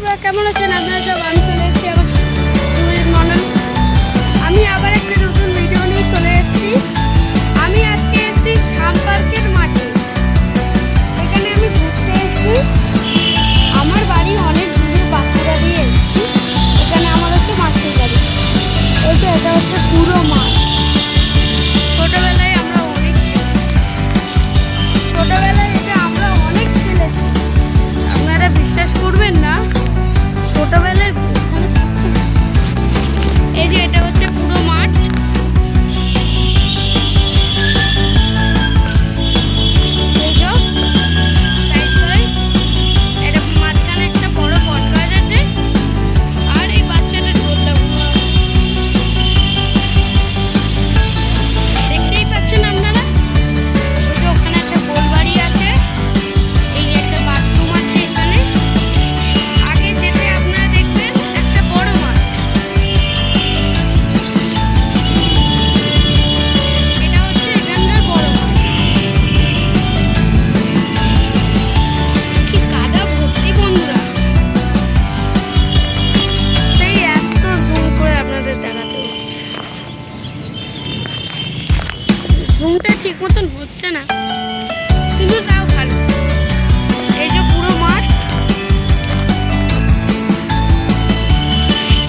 বন্ধুরা কেমন আছেন আপনারা সব? আমি চলে এসেছি আবার সুজিত মন্ডল। আমি আবার একটা নতুন ভিডিও নিয়ে চলে এসেছি। আমি আজকে এসেছি শাম পার্কের মাঠে। এখানে আমি ঘুরতে এসেছি। আমার বাড়ি অনেক দূরে, বাঁকুড়া দিয়ে এসেছি। এখানে আমার হচ্ছে মাঠের বাড়ি। এটা হচ্ছে পুরো মাঠ। ছোটবেলায় এটা আমরা অনেক খেলেছি। আপনারা বিশ্বাস করবেন না, ছোটবেলায় এই যে এটা হচ্ছে পুরো মাঠ। এটা মাঝখানে একটা বড় বট গাছ আছে, আর এই বাচ্চাদের দোলনাগুলো দেখতেই পাচ্ছেন আপনারা। ওই যে ওখানে একটা গোলবাড়ি আছে, এই একটা বাথরুম আছে এখানে। আগে যেতে আপনারা দেখবেন একটা বড় মাঠ। এটা হচ্ছে এখানকার বড় মাঠ। কি কাদা ভর্তি বন্ধুরা, সেই এত জুম করে আপনাদের দেখাতে হচ্ছে। জুমটা ঠিক মতন হচ্ছে না, কিন্তু তাও ভালো। এই যে পুরো মাঠ।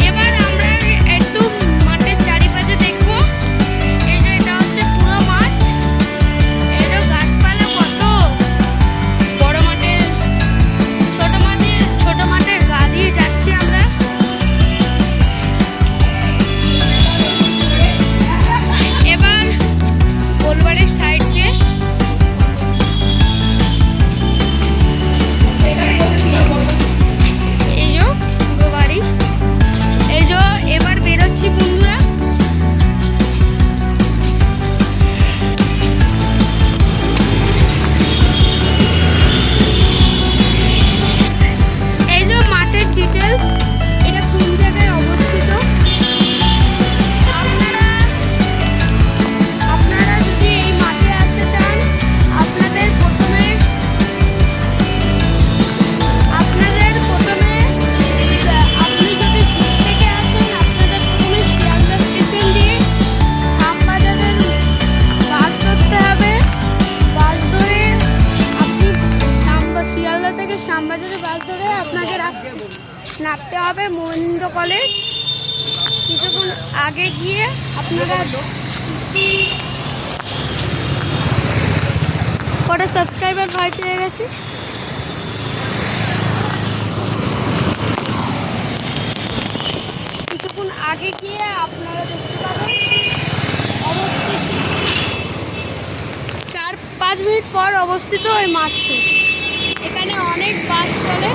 এবার আমরা একটু মাঠের চারিপাশে দেখবো। এই যে এটা হচ্ছে পুরো মাঠ। এই যে গাছপালা কত বড় মাঠে, ছোট মাঠের গা দিয়ে যাচ্ছি আমরা। এবার গোলবাড়ির সাইড দিয়ে এই যে পুরো বাড়ি। এই যে এবার বেরোচ্ছি বন্ধুরা। এই যে মাঠের ডিটেলস, এটা কোন জায়গায় অবস্থিত। আপনারা যদি এই মাঠে আসতে চান, আপনাদের প্রথমে আপনি যদি দূর থেকে আসেন, আপনাদের প্রথমে শিয়ালদা স্টেশন দিয়ে শ্যামবাজারের বাস ধরতে হবে। বাস ধরে আপনি শিয়ালদা থেকে শ্যামবাজারে বাস ধরে আপনাকে নামতে হবে মহেন্দ্র কলেজ। কিছুক্ষণ আগে গিয়ে আপনারা কটা সাবস্ক্রাইবার ভয় পেয়ে গেছে। কিছুক্ষণ আগে গিয়ে আপনারা দেখতে পাবেন অবস্থিত 4-5 মিনিট পর অবস্থিত ওই মাঠটি। এখানে অনেক বাস চলে।